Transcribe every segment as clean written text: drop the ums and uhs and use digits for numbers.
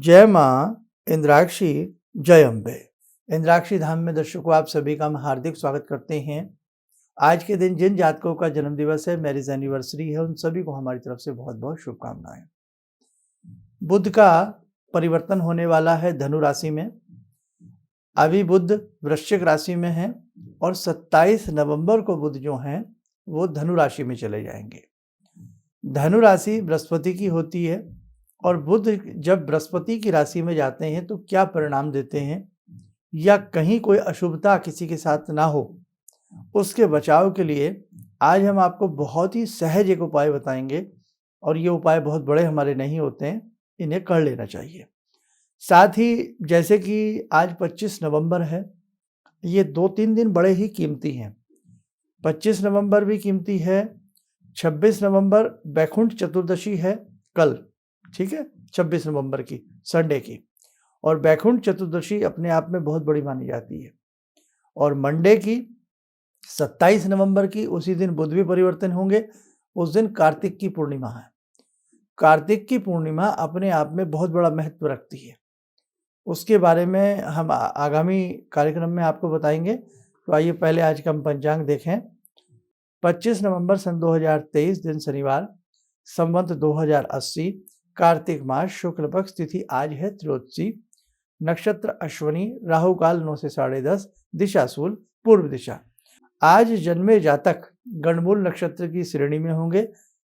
जय माँ इंद्राक्षी, जय अम्बे। इंद्राक्षी धाम में दर्शकों आप सभी का हम हार्दिक स्वागत करते हैं। आज के दिन जिन जातकों का जन्म दिवस है, मैरिज एनिवर्सरी है, उन सभी को हमारी तरफ से बहुत बहुत शुभकामनाएं। बुध का परिवर्तन होने वाला है धनु राशि में। अभी बुध वृश्चिक राशि में है और 27 नवंबर को बुध जो हैं वो धनु राशि में चले जाएंगे। धनु राशि बृहस्पति की होती है और बुध जब बृहस्पति की राशि में जाते हैं तो क्या परिणाम देते हैं, या कहीं कोई अशुभता किसी के साथ ना हो, उसके बचाव के लिए आज हम आपको बहुत ही सहज एक उपाय बताएंगे। और ये उपाय बहुत बड़े हमारे नहीं होते हैं, इन्हें कर लेना चाहिए। साथ ही जैसे कि आज 25 नवंबर है, ये 2-3 दिन बड़े ही कीमती हैं। 25 नवंबर भी कीमती है, 26 नवंबर बैकुंठ चतुर्दशी है कल, ठीक है, 26 नवंबर की संडे की। और बैकुंठ चतुर्दशी अपने आप में बहुत बड़ी मानी जाती है। और मंडे की 27 नवंबर की, उसी दिन बुध भी परिवर्तन होंगे। उस दिन कार्तिक की पूर्णिमा है। कार्तिक की पूर्णिमा अपने आप में बहुत बड़ा महत्व रखती है, उसके बारे में हम आगामी कार्यक्रम में आपको बताएंगे। तो आइए पहले आज का हम पंचांग देखें। 25 नवंबर सन 2023 दिन शनिवार, संवत 2080, कार्तिक मास, शुक्ल पक्ष, तिथि आज है त्रयोदशी, नक्षत्र अश्विनी, राहु काल 9 से 10:30, दिशा शूल पूर्व दिशा। आज जन्मे जातक गणमूल नक्षत्र की श्रेणी में होंगे।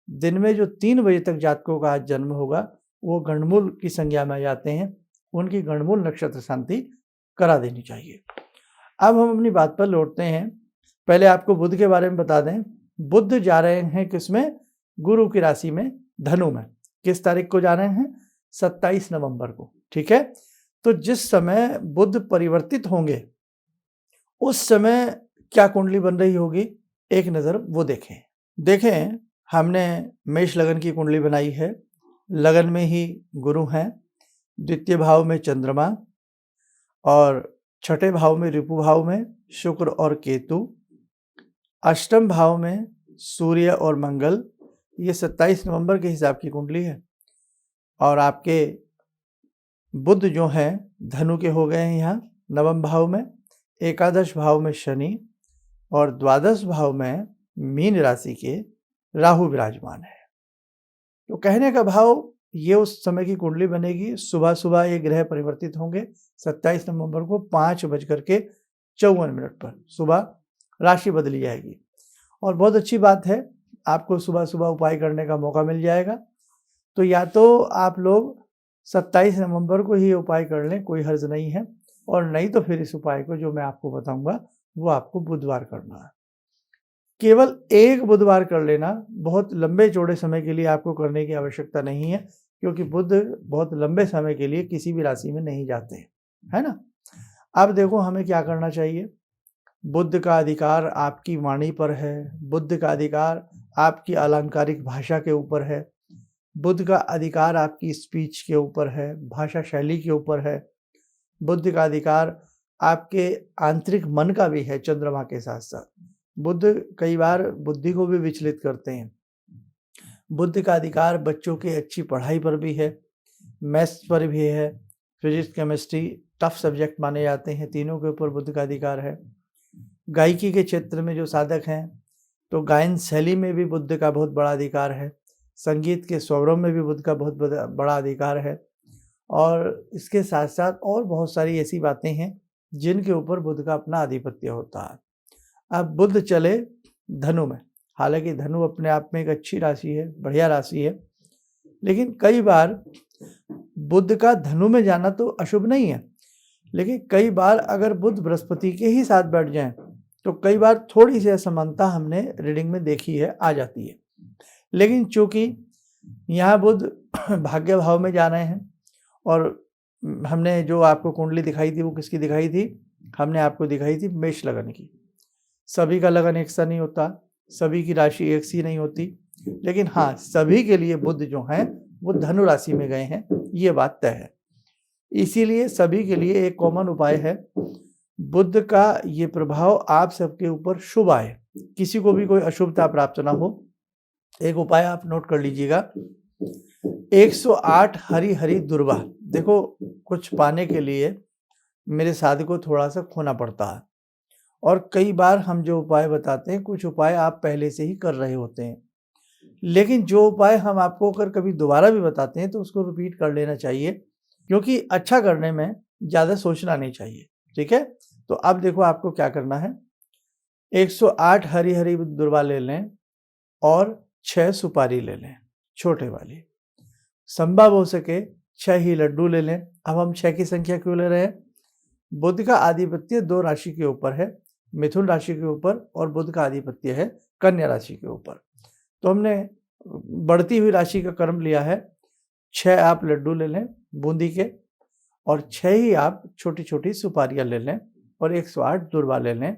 दिन में जो 3 बजे तक जातकों का आज जन्म होगा वो गणमूल की संज्ञा में जाते हैं, उनकी गणमूल नक्षत्र शांति करा देनी चाहिए। अब हम अपनी बात पर लौटते हैं। पहले आपको बुध के बारे में बता दें। बुध जा रहे हैं किसमें? गुरु की राशि में, धनु में। किस तारीख को जा रहे हैं? 27 नवंबर को, ठीक है। तो जिस समय बुध परिवर्तित होंगे उस समय क्या कुंडली बन रही होगी, एक नज़र वो देखें। हमने मेष लगन की कुंडली बनाई है। लगन में ही गुरु हैं, द्वितीय भाव में चंद्रमा और छठे भाव में ऋपु भाव में शुक्र और केतु, अष्टम भाव में सूर्य और मंगल। ये 27 नवंबर के हिसाब की कुंडली है। और आपके बुध जो हैं धनु के हो गए हैं यहाँ नवम भाव में, एकादश भाव में शनि और द्वादश भाव में मीन राशि के राहु विराजमान है। तो कहने का भाव ये उस समय की कुंडली बनेगी। सुबह सुबह ये ग्रह परिवर्तित होंगे 27 नवंबर को 5:54 पर सुबह राशि बदली जाएगी। और बहुत अच्छी बात है, आपको सुबह सुबह उपाय करने का मौका मिल जाएगा। तो या तो आप लोग 27 नवंबर को ही उपाय कर लें, कोई हर्ज नहीं है, और नहीं तो फिर इस उपाय को जो मैं आपको बताऊंगा वो आपको बुधवार करना है। केवल एक बुधवार कर लेना, बहुत लंबे चौड़े समय के लिए आपको करने की आवश्यकता नहीं है, क्योंकि बुध बहुत लंबे समय के लिए किसी भी राशि में नहीं जाते, है ना। अब देखो हमें क्या करना चाहिए। बुध का अधिकार आपकी वाणी पर है, बुध का अधिकार आपकी अलंकारिक भाषा के ऊपर है, बुध का अधिकार आपकी स्पीच के ऊपर है, भाषा शैली के ऊपर है, बुध का अधिकार आपके आंतरिक मन का भी है चंद्रमा के साथ साथ। बुध कई बार बुद्धि को भी विचलित करते हैं। बुध का अधिकार बच्चों की अच्छी पढ़ाई पर भी है, मैथ्स पर भी है, फिजिक्स केमिस्ट्री टफ सब्जेक्ट माने जाते हैं, तीनों के ऊपर बुध का अधिकार है। गायकी के क्षेत्र में जो साधक हैं तो गायन शैली में भी बुध का बहुत बड़ा अधिकार है, संगीत के स्वरों में भी बुध का बहुत बड़ा अधिकार है। और इसके साथ साथ और बहुत सारी ऐसी बातें हैं जिनके ऊपर बुध का अपना आधिपत्य होता है। अब बुध चले धनु में, हालांकि धनु अपने आप में एक अच्छी राशि है, बढ़िया राशि है, लेकिन कई बार बुध का धनु में जाना तो अशुभ नहीं है, लेकिन कई बार अगर बुध बृहस्पति के ही साथ बैठ जाएं तो कई बार थोड़ी सी असमानता हमने रीडिंग में देखी है, आ जाती है। लेकिन चूंकि यहाँ बुध भाग्य भाव में जा रहे हैं, और हमने जो आपको कुंडली दिखाई थी वो किसकी दिखाई थी? हमने आपको दिखाई थी मेष लगन की। सभी का लगन एक सा नहीं होता, सभी की राशि एक सी नहीं होती, लेकिन हाँ सभी के लिए बुध जो हैं वो धनु राशि में गए हैं, ये बात तय है। इसीलिए सभी के लिए एक कॉमन उपाय है, बुध का ये प्रभाव आप सबके ऊपर शुभ आए, किसी को भी कोई अशुभता प्राप्त ना हो। एक उपाय आप नोट कर लीजिएगा, 108 हरी हरी दुर्वा देखो कुछ पाने के लिए मेरे साथी को थोड़ा सा खोना पड़ता है, और कई बार हम जो उपाय बताते हैं, कुछ उपाय आप पहले से ही कर रहे होते हैं, लेकिन जो उपाय हम आपको अगर कभी दोबारा भी बताते हैं तो उसको रिपीट कर लेना चाहिए, क्योंकि अच्छा करने में ज़्यादा सोचना नहीं चाहिए। ठीक है, तो अब देखो आपको क्या करना है। 108 हरी हरी दुर्वा ले लें और 6 सुपारी ले लें, छोटे वाली। संभव हो सके 6 ही लड्डू ले लें। अब हम 6 की संख्या क्यों ले रहे हैं? बुध का आधिपत्य 2 राशि के ऊपर है, मिथुन राशि के ऊपर, और बुध का आधिपत्य है कन्या राशि के ऊपर। तो हमने बढ़ती हुई राशि का कर्म लिया है। 6 आप लड्डू ले लें बूंदी के, और 6 ही आप छोटी छोटी सुपारियां ले लें, और 108 दुर्वा ले लें।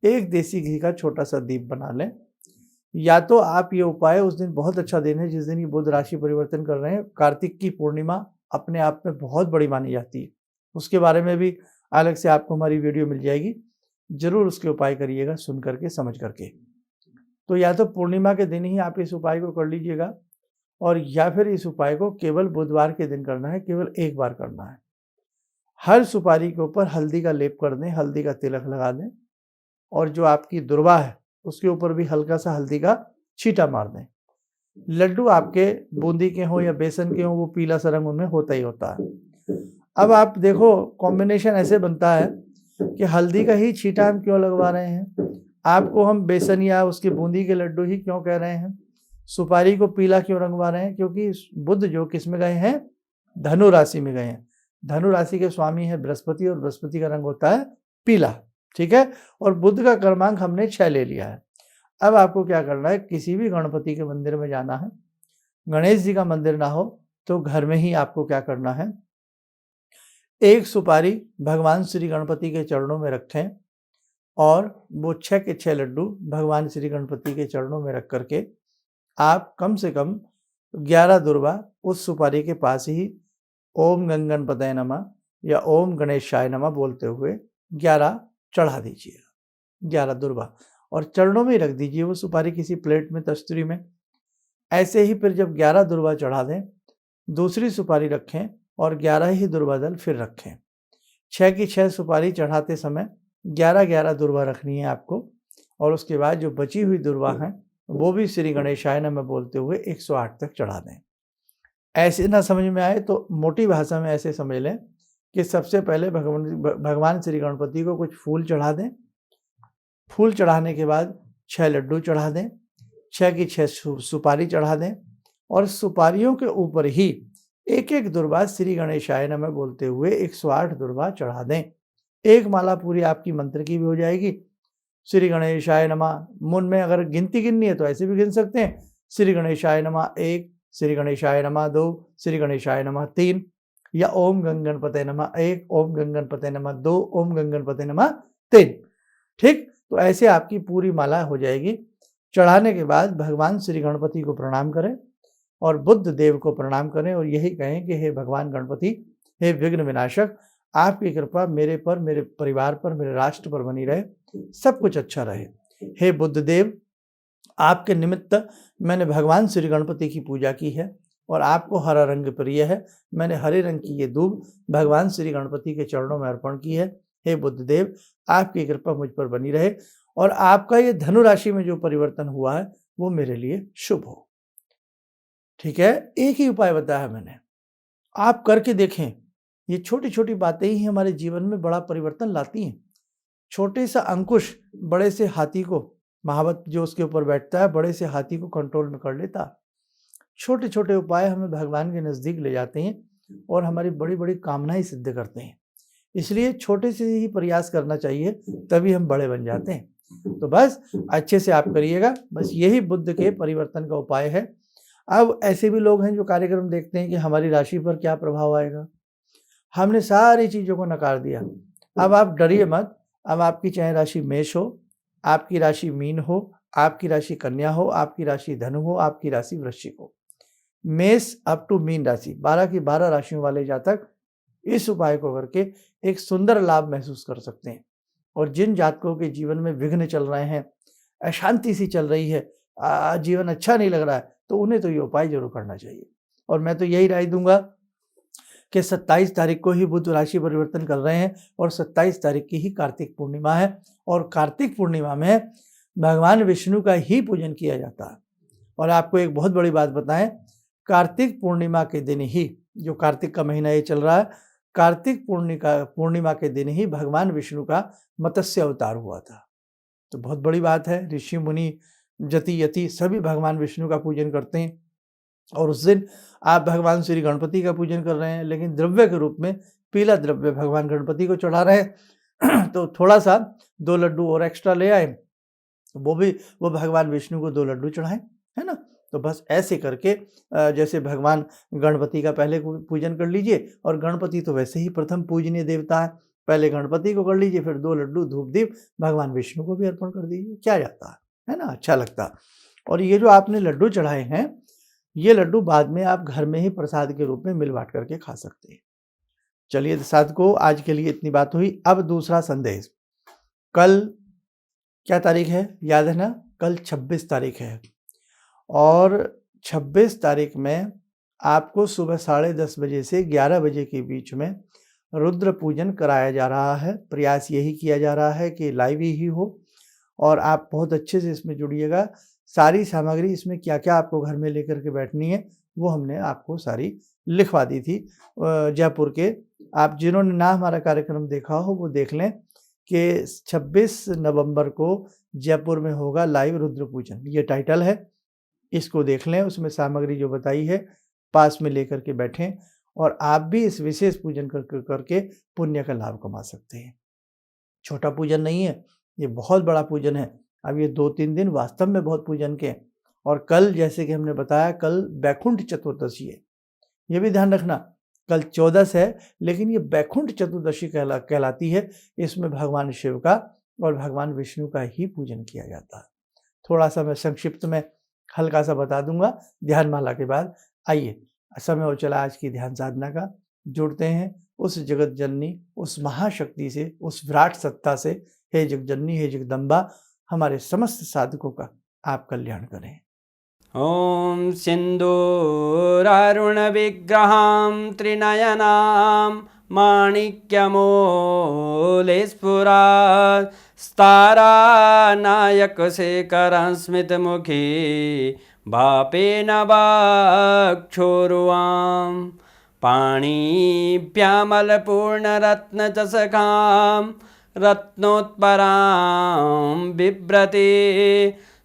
एक देसी घी का छोटा सा दीप बना लें। या तो आप ये उपाय, उस दिन बहुत अच्छा दिन है जिस दिन ये बुध राशि परिवर्तन कर रहे हैं, कार्तिक की पूर्णिमा अपने आप में बहुत बड़ी मानी जाती है, उसके बारे में भी अलग से आपको हमारी वीडियो मिल जाएगी, जरूर उसके उपाय करिएगा सुन करके समझ करके। तो या तो पूर्णिमा के दिन ही आप इस उपाय को कर लीजिएगा, और या फिर इस उपाय को केवल बुधवार के दिन करना है, केवल एक बार करना है। हर सुपारी के ऊपर हल्दी का लेप कर दें, हल्दी का तिलक लगा दें, और जो आपकी दुर्वा है उसके ऊपर भी हल्का सा हल्दी का छींटा मार दें। लड्डू आपके बूंदी के हों या बेसन के हों, वो पीला सा रंग उनमें होता ही होता है। अब आप देखो कॉम्बिनेशन ऐसे बनता है कि हल्दी का ही छींटा हम क्यों लगवा रहे हैं, आपको हम बेसन या उसके बूंदी के लड्डू ही क्यों कह रहे हैं, सुपारी को पीला क्यों रंगवा रहे हैं, क्योंकि बुध जो किस में गए हैं, धनु राशि में गए हैं। धनु राशि के स्वामी है बृहस्पति, और बृहस्पति का रंग होता है पीला। ठीक है, और बुध का क्रमांक हमने 6 ले लिया है। अब आपको क्या करना है, किसी भी गणपति के मंदिर में जाना है। गणेश जी का मंदिर ना हो तो घर में ही आपको क्या करना है, एक सुपारी भगवान श्री गणपति के चरणों में रखें, और वो 6 के 6 लड्डू भगवान श्री गणपति के चरणों में रख करके आप कम से कम 11 दुर्वा उस सुपारी के पास ही ओम गंगणपतये नमः या ओम गणेशाय नमः बोलते हुए 11 चढ़ा दीजिएगा, 11 दुर्वा, और चरणों में रख दीजिए वो सुपारी किसी प्लेट में, तस्तूरी में। ऐसे ही फिर जब 11 दुर्वा चढ़ा दें, दूसरी सुपारी रखें और 11 ही दुर्वा दल फिर रखें। 6 की 6 सुपारी चढ़ाते समय 11-11 दुर्वा रखनी है आपको, और उसके बाद जो बची हुई दुर्वा हैं वो भी श्री गणेशाय नमः बोलते हुए 108 तक चढ़ा दें। ऐसे ना समझ में आए तो मोटी भाषा में ऐसे समझ लें कि सबसे पहले भगवान श्री गणपति को कुछ फूल चढ़ा दें। फूल चढ़ाने के बाद 6 लड्डू चढ़ा दें, 6 की 6 सुपारी चढ़ा दें, और सुपारियों के ऊपर ही एक एक दुर्वा श्री गणेशाय नमः बोलते हुए 108 दुर्वा चढ़ा दें। एक माला पूरी आपकी मंत्र की भी हो जाएगी। श्री गणेशाय नमः, मन में अगर गिनती गिननी है तो ऐसे भी गिन सकते हैं, श्री गणेशाय नमः 1, श्री गणेशाय नमः 2, श्री गणेशाय नमः 3, या ओम गंगणपतये नमः 1, ओम गंगणपतये नमः 2, ओम गंगणपतये नमः 3। ठीक, तो ऐसे आपकी पूरी माला हो जाएगी। चढ़ाने के बाद भगवान श्री गणपति को प्रणाम करें और बुद्ध देव को प्रणाम करें, और यही कहें कि हे भगवान गणपति, हे विघ्न विनाशक, आपकी कृपा मेरे पर, मेरे परिवार पर, मेरे राष्ट्र पर बनी रहे, सब कुछ अच्छा रहे। हे बुद्ध देव, आपके निमित्त मैंने भगवान श्री गणपति की पूजा की है, और आपको हरा रंग प्रिय है, मैंने हरे रंग की ये दूब भगवान श्री गणपति के चरणों में अर्पण की है। हे बुद्ध देव, आपकी कृपा मुझ पर बनी रहे, और आपका ये धनु राशि में जो परिवर्तन हुआ है वो मेरे लिए शुभ हो। ठीक है, एक ही उपाय बताया है मैंने, आप करके देखें। ये छोटी छोटी बातें ही हमारे जीवन में बड़ा परिवर्तन लाती हैं। छोटे सा अंकुश बड़े से हाथी को, महावत जो उसके ऊपर बैठता है, बड़े से हाथी को कंट्रोल में कर लेता। छोटे छोटे उपाय हमें भगवान के नज़दीक ले जाते हैं और हमारी बड़ी बड़ी कामनाएं सिद्ध करते हैं। इसलिए छोटे से ही प्रयास करना चाहिए, तभी हम बड़े बन जाते हैं। तो बस अच्छे से आप करिएगा, बस यही बुद्ध के परिवर्तन का उपाय है। अब ऐसे भी लोग हैं जो कार्यक्रम देखते हैं कि हमारी राशि पर क्या प्रभाव आएगा। हमने सारी चीज़ों को नकार दिया। अब आप डरिए मत। अब आपकी चाहे राशि मेष हो, आपकी राशि मीन हो, आपकी राशि कन्या हो, आपकी राशि धनु हो, आपकी राशि वृश्चिक हो, मेष अप टू मीन राशि, 12 की 12 राशियों वाले जातक इस उपाय को करके एक सुंदर लाभ महसूस कर सकते हैं। और जिन जातकों के जीवन में विघ्न चल रहे हैं, अशांति सी चल रही है, जीवन अच्छा नहीं लग रहा है, तो उन्हें तो ये उपाय जरूर करना चाहिए। और मैं तो यही राय दूंगा कि 27 तारीख को ही बुध राशि परिवर्तन कर रहे हैं और 27 तारीख की ही कार्तिक पूर्णिमा है और कार्तिक पूर्णिमा में भगवान विष्णु का ही पूजन किया जाता है। और आपको एक बहुत बड़ी बात बताएं, कार्तिक पूर्णिमा के दिन ही, जो कार्तिक का महीना ये चल रहा है, कार्तिक पूर्णिमा के दिन ही भगवान विष्णु का मत्स्य अवतार हुआ था। तो बहुत बड़ी बात है। ऋषि मुनि जति यति सभी भगवान विष्णु का पूजन करते हैं और उस दिन आप भगवान श्री गणपति का पूजन कर रहे हैं, लेकिन द्रव्य के रूप में पीला द्रव्य भगवान गणपति को चढ़ा रहे हैं। तो थोड़ा सा 2 लड्डू और एक्स्ट्रा ले आए, वो भगवान विष्णु को 2 लड्डू चढ़ाएं, है ना। तो बस ऐसे करके जैसे भगवान गणपति का पहले पूजन कर लीजिए, और गणपति तो वैसे ही प्रथम पूजनीय देवता है, पहले गणपति को कर लीजिए, फिर 2 लड्डू धूप दीप भगवान विष्णु को भी अर्पण कर दीजिए, क्या जाता है ना, अच्छा लगता। और ये जो आपने लड्डू चढ़ाए हैं, ये लड्डू बाद में आप घर में ही प्रसाद के रूप में मिल बांट करके खा सकते हैं। चलिए साधकों, आज के लिए इतनी बात हुई। अब दूसरा संदेश। कल क्या तारीख है, याद है ना, कल 26 तारीख है और 26 तारीख में आपको सुबह 10:30 बजे से 11 बजे के बीच में रुद्र पूजन कराया जा रहा है। प्रयास यही किया जा रहा है कि लाइव ही हो और आप बहुत अच्छे से इसमें जुड़िएगा। सारी सामग्री इसमें क्या क्या आपको घर में लेकर के बैठनी है वो हमने आपको सारी लिखवा दी थी जयपुर के। आप जिन्होंने ना हमारा कार्यक्रम देखा हो वो देख लें कि 26 नवंबर को जयपुर में होगा लाइव रुद्र पूजन, ये टाइटल है, इसको देख लें। उसमें सामग्री जो बताई है पास में लेकर के बैठें और आप भी इस विशेष पूजन करके पुण्य का लाभ कमा सकते हैं। छोटा पूजन नहीं है, ये बहुत बड़ा पूजन है। अब ये 2-3 दिन वास्तव में बहुत पूजन के, और कल जैसे कि हमने बताया, कल बैकुंठ चतुर्दशी है, ये भी ध्यान रखना। कल 14 है, लेकिन ये बैकुंठ चतुर्दशी कहलाती है। इसमें भगवान शिव का और भगवान विष्णु का ही पूजन किया जाता है। थोड़ा सा मैं संक्षिप्त में हल्का सा बता दूंगा ध्यान माला के बाद। आइए, समय हो चला आज की ध्यान साधना का। जुड़ते हैं उस जगत जननी, उस महाशक्ति से, उस विराट सत्ता से। हे जगजननी, हे जगदम्बा, हमारे समस्त साधकों का आप कल्याण करें। ॐ सिन्दूरारुणविग्रहां त्रिनयनां माणिक्यमूलस्फुरात् स्तारानायकशेखरं स्मितमुखी वापेन वाक्षोरुवां पाणिभ्यामलपूर्णरत्नचषकां रत्नोत्परां बिभ्रति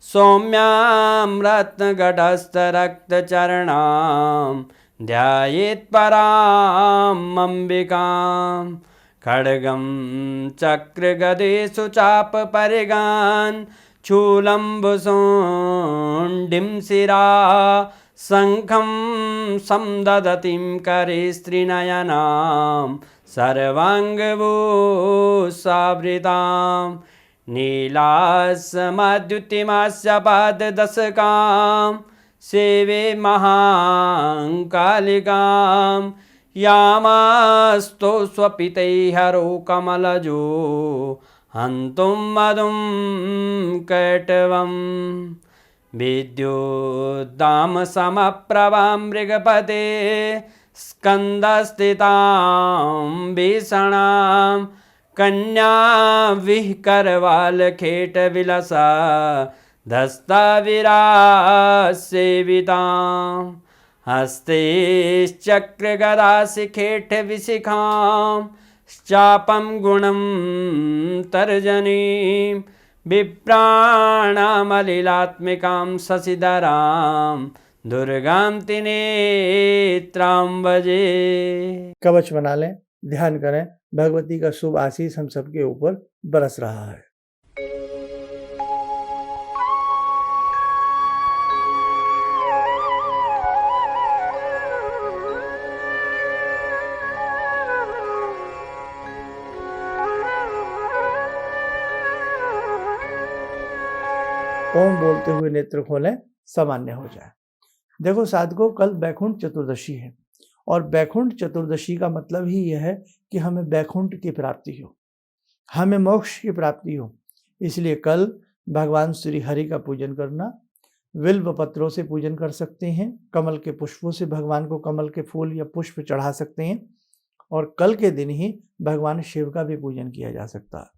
सौम्यां रत्नघटस्थरक्तचरणां ध्यायेत् पराम् अम्बिकां खड्गं चक्रगदेषु चापपरिगान् शूलम्बुशुण्डिं शिरा शङ्खं संदधतीं करे स्त्रीनयनां सर्वाङ्गभूषावृतां नीलास्मद्युतिमास्य पाददशकां सेवे महाकालिकां यामास्तो स्वपितैहरो कमलजो हन्तुं मधुं कैटवम् विद्युद्दामसमप्रभां मृगपते स्कन्दस्थितां भीषणां कन्या विहकरवालखेटविलसा धस्ताविरासेवितां हस्तेश्चक्रगदाशिखेटविशिखां चापं गुणं तर्जनीं विप्राणामलिलात्मिकां शशिधरां दुर्गां त्रिनेत्रां भजे। कवच बना लें, ध्यान करें, भगवती का शुभ आशीष हम सबके ऊपर बरस रहा है। ओम बोलते हुए नेत्र खोलें, सामान्य हो जाए। देखो साधकों, कल बैकुंठ चतुर्दशी है और बैकुंठ चतुर्दशी का मतलब ही यह है कि हमें बैकुंठ की प्राप्ति हो, हमें मोक्ष की प्राप्ति हो। इसलिए कल भगवान श्री हरि का पूजन करना, बिल्व पत्रों से पूजन कर सकते हैं, कमल के पुष्पों से भगवान को कमल के फूल या पुष्प चढ़ा सकते हैं और कल के दिन ही भगवान शिव का भी पूजन किया जा सकता है।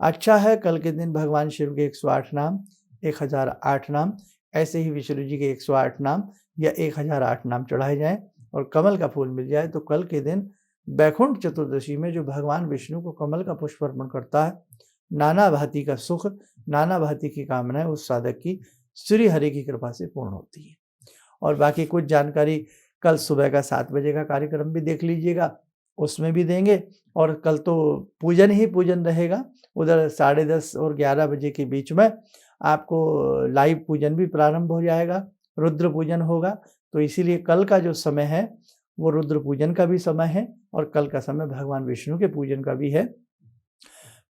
अच्छा है, कल के दिन भगवान शिव के 108 नाम, 1008 नाम, ऐसे ही विष्णु जी के 108 नाम या 1008 नाम चढ़ाए जाएं और कमल का फूल मिल जाए तो कल के दिन वैकुंठ चतुर्दशी में जो भगवान विष्णु को कमल का पुष्प अर्पण करता है, नाना भांति का सुख, नाना भांति की कामनाएं उस साधक की श्री हरि की कृपा से पूर्ण होती है। और बाकी कुछ जानकारी कल सुबह का 7 बजे का कार्यक्रम भी देख लीजिएगा, उसमें भी देंगे। और कल तो पूजन ही पूजन रहेगा, उधर 10:30 और 11 बजे के बीच में आपको लाइव पूजन भी प्रारंभ हो जाएगा, रुद्र पूजन होगा। तो इसीलिए कल का जो समय है वो रुद्र पूजन का भी समय है और कल का समय भगवान विष्णु के पूजन का भी है।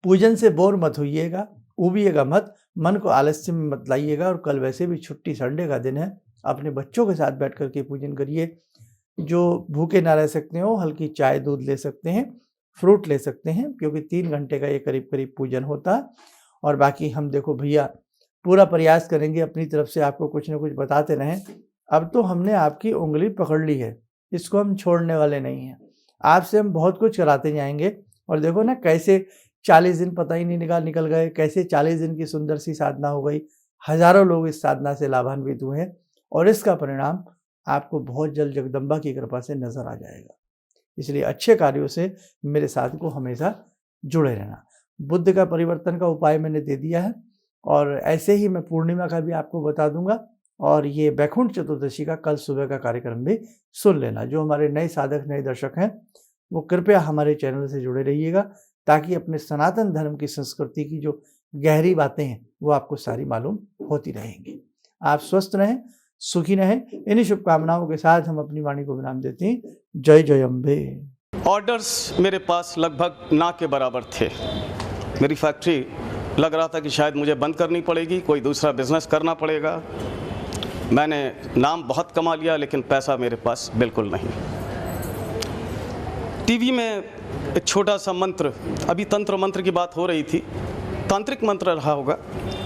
पूजन से बोर मत होइएगा, उबिएगा मत, मन को आलस्य में मत लाइएगा। और कल वैसे भी छुट्टी, संडे का दिन है, अपने बच्चों के साथ बैठ कर के पूजन करिए। जो भूखे ना रह सकते हो हल्की चाय दूध ले सकते हैं, फ्रूट ले सकते हैं, क्योंकि 3 घंटे का ये करीब करीब पूजन होता है। और बाकी हम देखो भैया पूरा प्रयास करेंगे अपनी तरफ से आपको कुछ ना कुछ बताते रहें। अब तो हमने आपकी उंगली पकड़ ली है, इसको हम छोड़ने वाले नहीं हैं। आपसे हम बहुत कुछ कराते जाएंगे। और देखो ना कैसे 40 दिन पता ही नहीं निकल गए, कैसे 40 दिन की सुंदर सी साधना हो गई। हजारों लोग इस साधना से लाभान्वित हुए हैं और इसका परिणाम आपको बहुत जल्द जगदम्बा की कृपा से नजर आ जाएगा। इसलिए अच्छे कार्यों से मेरे साथ को हमेशा जुड़े रहना। बुद्ध का परिवर्तन का उपाय मैंने दे दिया है और ऐसे ही मैं पूर्णिमा का भी आपको बता दूंगा। और ये वैकुंठ चतुर्दशी का कल सुबह का कार्यक्रम भी सुन लेना। जो हमारे नए साधक, नए दर्शक हैं, वो कृपया हमारे चैनल से जुड़े रहिएगा ताकि अपने सनातन धर्म की संस्कृति की जो गहरी बातें हैं वो आपको सारी मालूम होती रहेंगी। आप स्वस्थ रहें, सुखी रहें। इन्हीं शुभकामनाओं के साथ हम अपनी वाणी को विराम देते हैं। जय जय अम्बे। ऑर्डर्स मेरे पास लगभग ना के बराबर थे। मेरी फैक्ट्री लग रहा था कि शायद मुझे बंद करनी पड़ेगी, कोई दूसरा बिजनेस करना पड़ेगा। मैंने नाम बहुत कमा लिया लेकिन पैसा मेरे पास बिल्कुल नहीं। टीवी में एक छोटा सा मंत्र, अभी तंत्र मंत्र की बात हो रही थी, तांत्रिक मंत्र रहा होगा,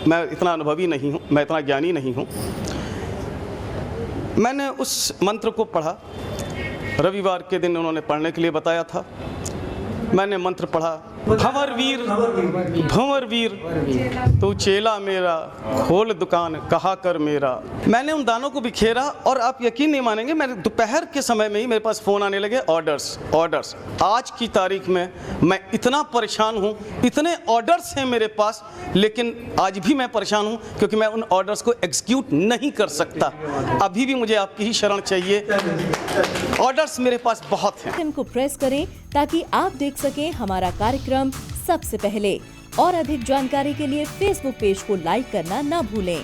मैं इतना अनुभवी नहीं हूँ, मैं इतना ज्ञानी नहीं हूँ। मैंने उस मंत्र को पढ़ा, रविवार के दिन उन्होंने पढ़ने के लिए बताया था। मैंने मंत्र पढ़ा, भंवर वीर तू चेला मेरा, खोल दुकान कहा कर मेरा। मैंने उन दानों को बिखेरा और आप यकीन नहीं मानेंगे, मैंने दोपहर के समय में ही मेरे पास फ़ोन आने लगे, ऑर्डर्स। आज की तारीख में मैं इतना परेशान हूँ, इतने ऑर्डर्स हैं मेरे पास, लेकिन आज भी मैं परेशान हूँ क्योंकि मैं उन ऑर्डर्स को एग्जीक्यूट नहीं कर सकता। अभी भी मुझे आपकी ही शरण चाहिए। ऑर्डर्स मेरे पास बहुत हैं। बटन को प्रेस करें ताकि आप देख सकें हमारा कार्यक्रम सबसे पहले। और अधिक जानकारी के लिए फेसबुक पेज को लाइक करना ना भूलें।